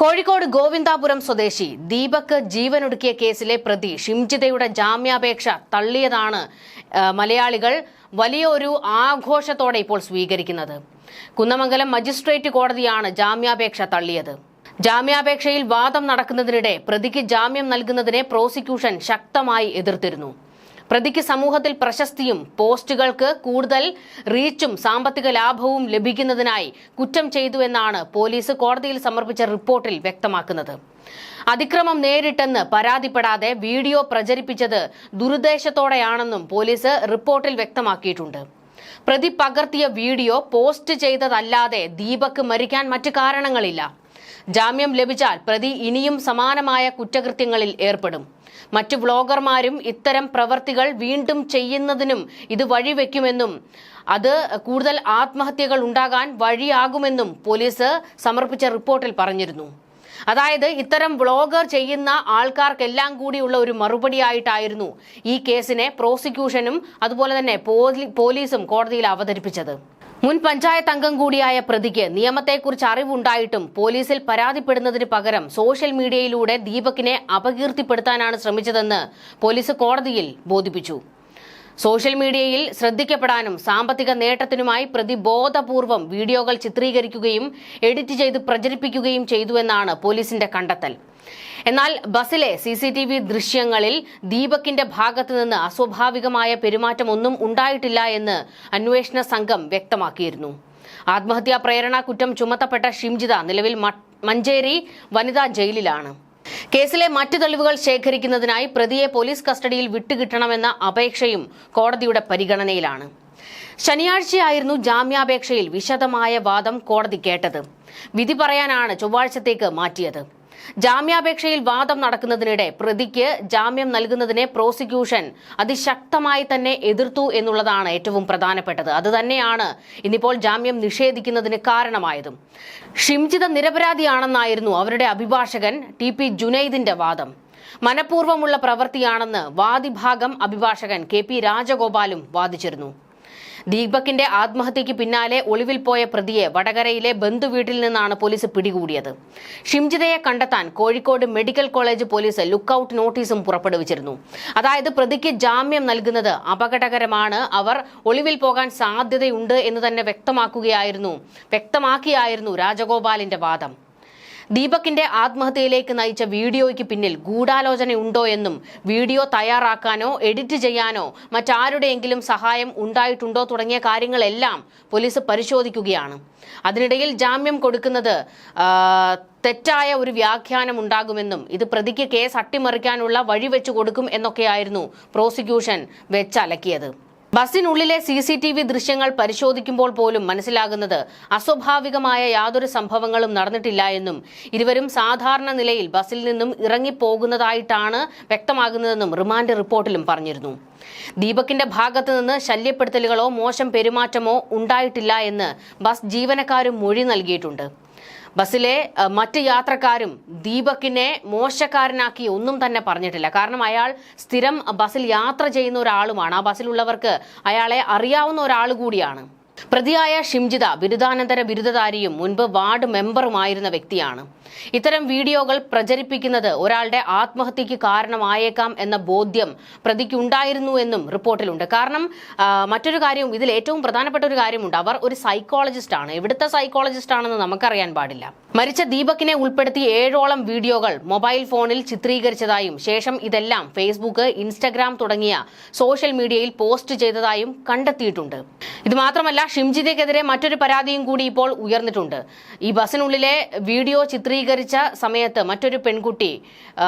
കോഴിക്കോട് ഗോവിന്ദാപുരം സ്വദേശി ദീപക് ജീവനൊടുക്കിയ കേസിലെ പ്രതി ഷിംജിതയുടെ ജാമ്യാപേക്ഷ തള്ളിയതാണ് മലയാളികൾ വലിയൊരു ആഘോഷത്തോടെ ഇപ്പോൾ സ്വീകരിക്കുന്നത്. കുന്നമംഗലം മജിസ്ട്രേറ്റ് കോടതിയാണ് ജാമ്യാപേക്ഷ തള്ളിയത്. ജാമ്യാപേക്ഷയിൽ വാദം നടക്കുന്നതിനിടെ പ്രതിക്ക് ജാമ്യം നൽകുന്നതിനെ പ്രോസിക്യൂഷൻ ശക്തമായി എതിർത്തിരുന്നു. പ്രതിക്ക് സമൂഹത്തിൽ പ്രശസ്തിയും പോസ്റ്റുകൾക്ക് കൂടുതൽ റീച്ചും സാമ്പത്തിക ലാഭവും ലഭിക്കുന്നതിനായി കുറ്റം ചെയ്തുവെന്നാണ് പോലീസ് കോടതിയിൽ സമർപ്പിച്ച റിപ്പോർട്ടിൽ വ്യക്തമാക്കുന്നത്. അതിക്രമം നേരിട്ടെന്ന് പരാതിപ്പെടാതെ വീഡിയോ പ്രചരിപ്പിച്ചത് ദുരുദ്ദേശത്തോടെയാണെന്നും പോലീസ് റിപ്പോർട്ടിൽ വ്യക്തമാക്കിയിട്ടുണ്ട്. പ്രതി പകർത്തിയ വീഡിയോ പോസ്റ്റ് ചെയ്തതല്ലാതെ ദീപക് മരിക്കാൻ മറ്റു കാരണങ്ങളില്ല. ജാമ്യം ലഭിച്ചാൽ പ്രതി ഇനിയും സമാനമായ കുറ്റകൃത്യങ്ങളിൽ ഏർപ്പെടും. മറ്റു വ്ളോഗർമാരും ഇത്തരം പ്രവർത്തികൾ വീണ്ടും ചെയ്യുന്നതിനും ഇത് വഴിവെക്കുമെന്നും അത് കൂടുതൽ ആത്മഹത്യകൾ ഉണ്ടാകാൻ വഴിയാകുമെന്നും പോലീസ് സമർപ്പിച്ച റിപ്പോർട്ടിൽ പറഞ്ഞിരുന്നു. അതായത് ഇത്തരം വ്ളോഗർ ചെയ്യുന്ന ആൾക്കാർക്കെല്ലാം കൂടിയുള്ള ഒരു മറുപടിയായിട്ടായിരുന്നു ഈ കേസിനെ പ്രോസിക്യൂഷനും അതുപോലെ തന്നെ പോലീസും കോടതിയിൽ അവതരിപ്പിച്ചത്. മുൻ പഞ്ചായത്ത് അംഗം കൂടിയായ പ്രതിക്ക് നിയമത്തെക്കുറിച്ച് അറിവുണ്ടായിട്ടും പോലീസിൽ പരാതിപ്പെടുന്നതിന് പകരം സോഷ്യൽ മീഡിയയിലൂടെ ദീപകിനെ അപകീർത്തിപ്പെടുത്താനാണ് ശ്രമിച്ചതെന്ന് പോലീസ് കോടതിയിൽ ബോധിപ്പിച്ചു. സോഷ്യൽ മീഡിയയിൽ ശ്രദ്ധിക്കപ്പെടാനും സാമ്പത്തിക നേട്ടത്തിനുമായി പ്രതി ബോധപൂർവം വീഡിയോകൾ ചിത്രീകരിക്കുകയും എഡിറ്റ് ചെയ്ത് പ്രചരിപ്പിക്കുകയും ചെയ്തുവെന്നാണ് പോലീസിന്റെ കണ്ടെത്തൽ. എന്നാൽ ബസിലെ CCTV ദൃശ്യങ്ങളിൽ ദീപകിന്റെ ഭാഗത്തു നിന്ന് അസ്വാഭാവികമായ പെരുമാറ്റമൊന്നും ഉണ്ടായിട്ടില്ല എന്ന് അന്വേഷണ സംഘം വ്യക്തമാക്കിയിരുന്നു. ആത്മഹത്യാ പ്രേരണ കുറ്റം ചുമത്തപ്പെട്ട ഷിംജിത നിലവിൽ മഞ്ചേരി വനിതാ ജയിലിലാണ്. കേസിലെ മറ്റു തെളിവുകൾ ശേഖരിക്കുന്നതിനായി പ്രതിയെ പോലീസ് കസ്റ്റഡിയിൽ വിട്ടുകിട്ടണമെന്ന അപേക്ഷയും കോടതിയുടെ പരിഗണനയിലാണ്. ശനിയാഴ്ചയായിരുന്നു ജാമ്യാപേക്ഷയിൽ വിശദമായ വാദം കോടതി കേട്ടത്. വിധി പറയാനാണ് ചൊവ്വാഴ്ചത്തേക്ക് മാറ്റിയത്. ജാമ്യാപേക്ഷയിൽ വാദം നടക്കുന്നതിനിടെ പ്രതിക്ക് ജാമ്യം നൽകുന്നതിനെ പ്രോസിക്യൂഷൻ അതിശക്തമായി തന്നെ എതിർത്തു എന്നുള്ളതാണ് ഏറ്റവും പ്രധാനപ്പെട്ടത്. അതുതന്നെയാണ് ഇന്നിപ്പോൾ ജാമ്യം നിഷേധിക്കുന്നതിന് കാരണമായതും. ഷിംജിത നിരപരാധിയാണെന്നായിരുന്നു അവരുടെ അഭിഭാഷകൻ TP ജുനൈദിന്റെ വാദം. മനഃപൂർവ്വമുള്ള പ്രവൃത്തിയാണെന്ന് വാദിഭാഗം അഭിഭാഷകൻ KP രാജഗോപാലും വാദിച്ചിരുന്നു. ദീപകിന്റെ ആത്മഹത്യയ്ക്ക് പിന്നാലെ ഒളിവിൽ പോയ പ്രതിയെ വടകരയിലെ ബന്ധുവീട്ടിൽ നിന്നാണ് പോലീസ് പിടികൂടിയത്. ഷിംജിതയെ കണ്ടെത്താൻ Kozhikode medical college police lookout നോട്ടീസും പുറപ്പെടുവിച്ചിരുന്നു. അതായത് പ്രതിക്ക് ജാമ്യം നൽകുന്നത് അപകടകരമാണ്, അവർ ഒളിവിൽ പോകാൻ സാധ്യതയുണ്ട് എന്ന് തന്നെ വ്യക്തമാക്കിയായിരുന്നു രാജഗോപാലിന്റെ വാദം. ദീപകിന്റെ ആത്മഹത്യയിലേക്ക് നയിച്ച വീഡിയോയ്ക്ക് പിന്നിൽ ഗൂഢാലോചനയുണ്ടോ എന്നും വീഡിയോ തയ്യാറാക്കാനോ എഡിറ്റ് ചെയ്യാനോ മറ്റാരുടെയെങ്കിലും സഹായം ഉണ്ടായിട്ടുണ്ടോ തുടങ്ങിയ കാര്യങ്ങളെല്ലാം പോലീസ് പരിശോധിക്കുകയാണ്. അതിനിടയിൽ ജാമ്യം കൊടുക്കുന്നത് തെറ്റായ ഒരു വ്യാഖ്യാനം ഉണ്ടാകുമെന്നും ഇത് പ്രതിക്ക് കേസ് അട്ടിമറിക്കാനുള്ള വഴിവെച്ചു കൊടുക്കും എന്നൊക്കെയായിരുന്നു പ്രോസിക്യൂഷൻ വെച്ചലക്കിയത്. ബസിനുള്ളിലെ CCTV ദൃശ്യങ്ങൾ പരിശോധിക്കുമ്പോൾ പോലും മനസ്സിലാകുന്നത് അസ്വാഭാവികമായ യാതൊരു സംഭവങ്ങളും നടന്നിട്ടില്ല എന്നും ഇരുവരും സാധാരണ നിലയിൽ ബസിൽ നിന്നും ഇറങ്ങിപ്പോകുന്നതായിട്ടാണ് വ്യക്തമാകുന്നതെന്നും റിമാൻഡ് റിപ്പോർട്ടിലും പറഞ്ഞിരുന്നു. ദീപകിന്റെ ഭാഗത്തു നിന്ന് ശല്യപ്പെടുത്തലുകളോ മോശം പെരുമാറ്റമോ ഉണ്ടായിട്ടില്ല എന്ന് ബസ് ജീവനക്കാരും മൊഴി നൽകിയിട്ടുണ്ട്. ബസ്സിലെ മറ്റ് യാത്രക്കാരും ദീപകിനെ മോശക്കാരനാക്കി ഒന്നും തന്നെ പറഞ്ഞിട്ടില്ല. കാരണം അയാൾ സ്ഥിരം ബസ്സിൽ യാത്ര ചെയ്യുന്ന ഒരാളുമാണ്. ആ ബസ്സിലുള്ളവർക്ക് അയാളെ അറിയാവുന്ന ഒരാൾ കൂടിയാണ്. പ്രതിയായ ഷിംജിത ബിരുദാനന്തര ബിരുദധാരിയും മുൻപ് വാർഡ് മെമ്പറുമായിരുന്ന വ്യക്തിയാണ്. ഇത്തരം വീഡിയോകൾ പ്രചരിപ്പിക്കുന്നത് ഒരാളുടെ ആത്മഹത്യക്ക് കാരണമായേക്കാം എന്ന ബോധ്യം പ്രതിക്ക് ഉണ്ടായിരുന്നു എന്നും റിപ്പോർട്ടിലുണ്ട്. കാരണം മറ്റൊരു കാര്യവും ഇതിൽ ഏറ്റവും പ്രധാനപ്പെട്ട ഒരു കാര്യമുണ്ട്. അവർ ഒരു സൈക്കോളജിസ്റ്റ് ആണ്. എവിടുത്തെ സൈക്കോളജിസ്റ്റ് ആണെന്ന് നമുക്കറിയാൻ പാടില്ല. മരിച്ച ദീപകിനെ ഉൾപ്പെടുത്തി 7ഓളം വീഡിയോകൾ മൊബൈൽ ഫോണിൽ ചിത്രീകരിച്ചതായും ശേഷം ഇതെല്ലാം ഫേസ്ബുക്ക്, ഇൻസ്റ്റഗ്രാം തുടങ്ങിയ സോഷ്യൽ മീഡിയയിൽ പോസ്റ്റ് ചെയ്തതായും കണ്ടെത്തിയിട്ടുണ്ട്. ഇത് മാത്രമല്ല, ഷിംജിതയ്ക്കെതിരെ മറ്റൊരു പരാതിയും കൂടി ഇപ്പോൾ ഉയർന്നിട്ടുണ്ട്. ഈ ബസിനുള്ളിലെ വീഡിയോ ചിത്രീകരിച്ച സമയത്ത് മറ്റൊരു പെൺകുട്ടി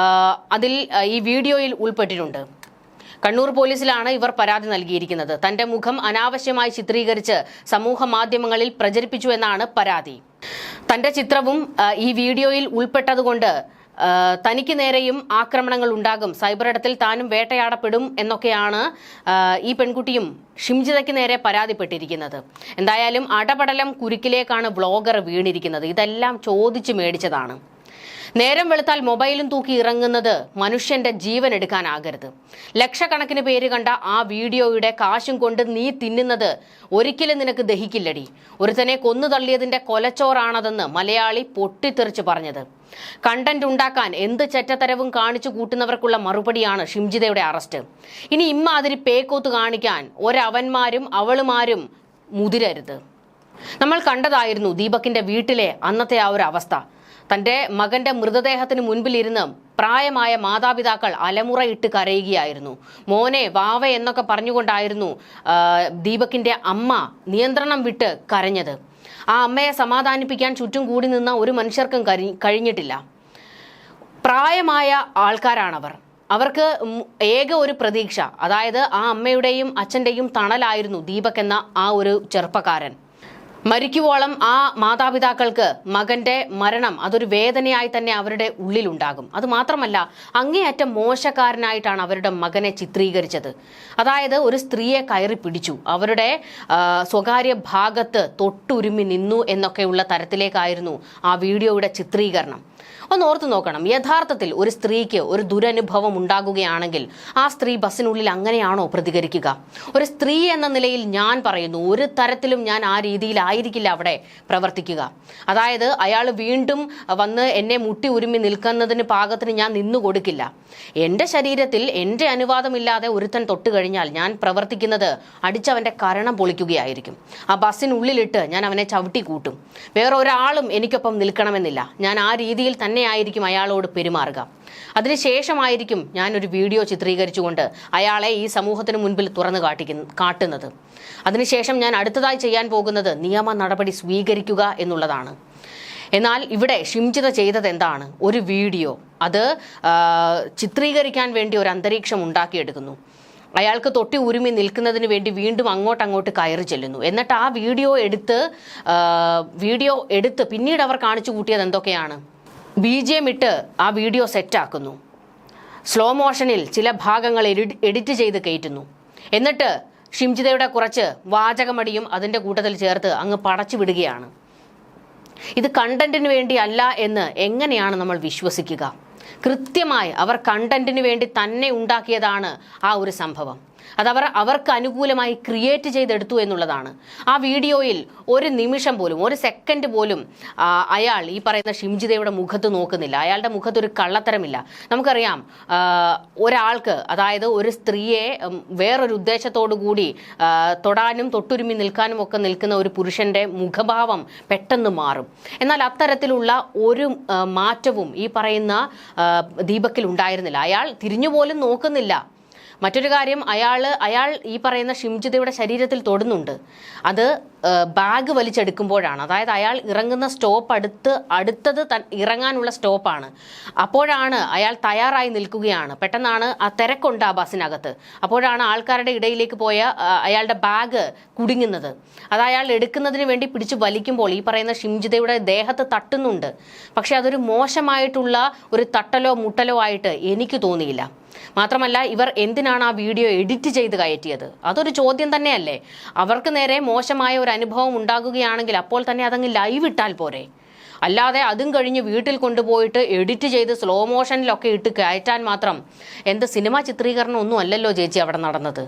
അതിൽ ഈ വീഡിയോയിൽ ഉൾപ്പെട്ടിട്ടുണ്ട്. കണ്ണൂർ പോലീസിലാണ് ഇവർ പരാതി നൽകിയിരിക്കുന്നത്. തന്റെ മുഖം അനാവശ്യമായി ചിത്രീകരിച്ച് സമൂഹ മാധ്യമങ്ങളിൽ പ്രചരിപ്പിച്ചു എന്നാണ് പരാതി. തന്റെ ചിത്രവും ഈ വീഡിയോയിൽ ഉൾപ്പെട്ടതുകൊണ്ട് തനിക്ക് നേരെയും ആക്രമണങ്ങൾ ഉണ്ടാകും, സൈബർ ഇടത്തിൽ താനും വേട്ടയാടപ്പെടും എന്നൊക്കെയാണ് ഈ പെൺകുട്ടിയും ഷിംജിതയ്ക്ക് നേരെ പരാതിപ്പെട്ടിരിക്കുന്നത്. എന്തായാലും അടപടലം കുരുക്കിലേക്കാണ് വ്ളോഗർ വീണിരിക്കുന്നത്. ഇതെല്ലാം ചോദിച്ചു മേടിച്ചതാണ്. നേരം വെളുത്താൽ മൊബൈലും തൂക്കി ഇറങ്ങുന്നത് മനുഷ്യന്റെ ജീവൻ എടുക്കാനാകരുത്. ലക്ഷക്കണക്കിന് പേര് കണ്ട ആ വീഡിയോയുടെ കാശും കൊണ്ട് നീ തിന്നുന്നത് ഒരിക്കലും നിനക്ക് ദഹിക്കില്ലടി. ഒരുത്തനെ കൊന്നു തള്ളിയതിന്റെ കൊലച്ചോറാണതെന്ന് മലയാളി പൊട്ടിത്തെറിച്ച് പറഞ്ഞത്. കണ്ടന്റ് ഉണ്ടാക്കാൻ എന്ത് ചെറ്റത്തരവും കാണിച്ചു കൂട്ടുന്നവർക്കുള്ള മറുപടിയാണ് ഷിംജിതയുടെ അറസ്റ്റ്. ഇനി ഇമ്മാതിരി പേക്കോത്ത് കാണിക്കാൻ ഒരവന്മാരും അവളുമാരും മുതിരരുത്. നമ്മൾ കണ്ടതായിരുന്നു ദീപകിന്റെ വീട്ടിലെ അന്നത്തെ ആ ഒരു അവസ്ഥ. തന്റെ മകന്റെ മൃതദേഹത്തിന് മുൻപിലിരുന്ന് പ്രായമായ മാതാപിതാക്കൾ അലമുറയിട്ട് കരയുകയായിരുന്നു. മോനെ വാവ എന്നൊക്കെ പറഞ്ഞുകൊണ്ടായിരുന്നു ദീപകിന്റെ അമ്മ നിയന്ത്രണം വിട്ട് കരഞ്ഞത്. ആ അമ്മയെ സമാധാനിപ്പിക്കാൻ ചുറ്റും കൂടി നിന്ന ഒരു മനുഷ്യർക്കും കഴിഞ്ഞിട്ടില്ല. പ്രായമായ ആൾക്കാരാണവർ. അവർക്ക് ഏക ഒരു പ്രതീക്ഷ, അതായത് ആ അമ്മയുടെയും അച്ഛൻ്റെയും തണലായിരുന്നു ദീപക് എന്ന ആ ഒരു ചെറുപ്പക്കാരൻ. മരിക്കുവോളം ആ മാതാപിതാക്കൾക്ക് മകന്റെ മരണം അതൊരു വേദനയായി തന്നെ അവരുടെ ഉള്ളിലുണ്ടാകും. അതുമാത്രമല്ല, അങ്ങേയറ്റം മോശക്കാരനായിട്ടാണ് അവരുടെ മകനെ ചിത്രീകരിച്ചത്. അതായത് ഒരു സ്ത്രീയെ കയറി പിടിച്ചു, അവരുടെ സ്വകാര്യ ഭാഗത്ത് തൊട്ടുരുമി നിന്നു എന്നൊക്കെയുള്ള തരത്തിലേക്കായിരുന്നു ആ വീഡിയോയുടെ ചിത്രീകരണം. ഒന്ന് ഓർത്തു നോക്കണം, യഥാർത്ഥത്തിൽ ഒരു സ്ത്രീക്ക് ഒരു ദുരനുഭവം ഉണ്ടാകുകയാണെങ്കിൽ ആ സ്ത്രീ ബസ്സിനുള്ളിൽ അങ്ങനെയാണോ പ്രതികരിക്കുക? ഒരു സ്ത്രീ എന്ന നിലയിൽ ഞാൻ പറയുന്നു, ഒരു തരത്തിലും ഞാൻ ആ രീതിയിലായിരിക്കില്ല അവിടെ പ്രവർത്തിക്കുക. അതായത് അയാൾ വീണ്ടും വന്ന് എന്നെ മുട്ടി ഉരുമി നിൽക്കുന്നതിന് പാകത്തിന് ഞാൻ നിന്നു കൊടുക്കില്ല. എൻ്റെ ശരീരത്തിൽ എൻ്റെ അനുവാദമില്ലാതെ ഒരുത്തൻ തൊട്ട് കഴിഞ്ഞാൽ ഞാൻ പ്രവർത്തിക്കുന്നത് അടിച്ചവൻ്റെ കരണം പൊളിക്കുകയായിരിക്കും. ആ ബസ്സിനുള്ളിലിട്ട് ഞാൻ അവനെ ചവിട്ടി കൂട്ടും. വേറെ ഒരാളും എനിക്കൊപ്പം നിൽക്കണമെന്നില്ല. ഞാൻ ആ രീതിയിൽ തന്നെയായിരിക്കും അയാളോട് പെരുമാറുക. അതിനുശേഷമായിരിക്കും ഞാനൊരു വീഡിയോ ചിത്രീകരിച്ചുകൊണ്ട് അയാളെ ഈ സമൂഹത്തിന് മുൻപിൽ തുറന്നു കാട്ടുന്നത്. അതിനുശേഷം ഞാൻ അടുത്തതായി ചെയ്യാൻ പോകുന്നത് നിയമ നടപടി സ്വീകരിക്കുക എന്നുള്ളതാണ്. എന്നാൽ ഇവിടെ ഷിംജിത ചെയ്തത് എന്താണ്? ഒരു വീഡിയോ, അത് ചിത്രീകരിക്കാൻ വേണ്ടി ഒരു അന്തരീക്ഷം ഉണ്ടാക്കിയെടുക്കുന്നു. അയാൾക്ക് തൊട്ടി ഉരുമി നിൽക്കുന്നതിന് വേണ്ടി വീണ്ടും അങ്ങോട്ട് കയറി ചെല്ലുന്നു. എന്നിട്ട് ആ വീഡിയോ എടുത്ത് പിന്നീട് അവർ കാണിച്ചു കൂട്ടിയത് എന്തൊക്കെയാണ്? BGM ഇട്ട് ആ വീഡിയോ സെറ്റാക്കുന്നു. സ്ലോ മോഷനിൽ ചില ഭാഗങ്ങൾ എഡിറ്റ് ചെയ്ത് കയറ്റുന്നു. എന്നിട്ട് ഷിംജിതയുടെ കുറച്ച് വാചകമടിയും അതിൻ്റെ കൂട്ടത്തിൽ ചേർത്ത് അങ്ങ് പടച്ചു വിടുകയാണ്. ഇത് കണ്ടന്റിന് വേണ്ടി അല്ല എന്ന് എങ്ങനെയാണ് നമ്മൾ വിശ്വസിക്കുക? കൃത്യമായി അവർ കണ്ടന്റിന് വേണ്ടി തന്നെ ഉണ്ടാക്കിയതാണ് ആ ഒരു സംഭവം. അതവർ അവർക്ക് അനുകൂലമായി ക്രിയേറ്റ് ചെയ്തെടുത്തു എന്നുള്ളതാണ്. ആ വീഡിയോയിൽ ഒരു നിമിഷം പോലും, ഒരു സെക്കൻഡ് പോലും അയാൾ ഈ പറയുന്ന ഷിംജിതയുടെ മുഖത്ത് നോക്കുന്നില്ല. അയാളുടെ മുഖത്ത് ഒരു കള്ളത്തരമില്ല. നമുക്കറിയാം, ഒരാൾക്ക്, അതായത് ഒരു സ്ത്രീയെ വേറൊരു ഉദ്ദേശത്തോടു കൂടി തൊടാനും തൊട്ടുരുമി നിൽക്കാനും ഒക്കെ നിൽക്കുന്ന ഒരു പുരുഷന്റെ മുഖഭാവം പെട്ടെന്ന് മാറും. എന്നാൽ അത്തരത്തിലുള്ള ഒരു മാറ്റവും ഈ പറയുന്ന ദീപക്കിൽ ഉണ്ടായിരുന്നില്ല. അയാൾ തിരിഞ്ഞുപോലും നോക്കുന്നില്ല. മറ്റൊരു കാര്യം, അയാൾ ഈ പറയുന്ന ഷിംജിതയുടെ ശരീരത്തിൽ തൊടുന്നുണ്ട്. അത് ബാഗ് വലിച്ചെടുക്കുമ്പോഴാണ്. അതായത് അയാൾ ഇറങ്ങുന്ന സ്റ്റോപ്പ് അടുത്തത് ഇറങ്ങാനുള്ള സ്റ്റോപ്പാണ്. അപ്പോഴാണ് അയാൾ തയ്യാറായി നിൽക്കുകയാണ്. പെട്ടെന്നാണ് ആ തിരക്കുണ്ട് ആ ബസ്സിനകത്ത്. അപ്പോഴാണ് ആൾക്കാരുടെ ഇടയിലേക്ക് പോയ അയാളുടെ ബാഗ് കുടുങ്ങുന്നത്. അത് അയാൾ എടുക്കുന്നതിന് വേണ്ടി പിടിച്ചു വലിക്കുമ്പോൾ ഈ പറയുന്ന ഷിംജിതയുടെ ദേഹത്ത് തട്ടുന്നുണ്ട്. പക്ഷെ അതൊരു മോശമായിട്ടുള്ള ഒരു തട്ടലോ മുട്ടലോ ആയിട്ട് എനിക്ക് തോന്നിയില്ല. മാത്രമല്ല, ഇവർ എന്തിനാണ് ആ വീഡിയോ എഡിറ്റ് ചെയ്ത് കയറ്റിയത്? അതൊരു ചോദ്യം തന്നെയല്ലേ? അവർക്ക് നേരെ മോശമായ ഒരു അനുഭവം ഉണ്ടാകുകയാണെങ്കിൽ അപ്പോൾ തന്നെ അതങ്ങ് ലൈവ് ഇട്ടാൽ പോരെ? അല്ലാതെ അതും കഴിഞ്ഞ് വീട്ടിൽ കൊണ്ടുപോയിട്ട് എഡിറ്റ് ചെയ്ത് സ്ലോ മോഷനിലൊക്കെ ഇട്ട് കയറ്റാൻ മാത്രം എന്ത് സിനിമാ ചിത്രീകരണം ഒന്നും അല്ലല്ലോ ചേച്ചി അവിടെ നടന്നത്.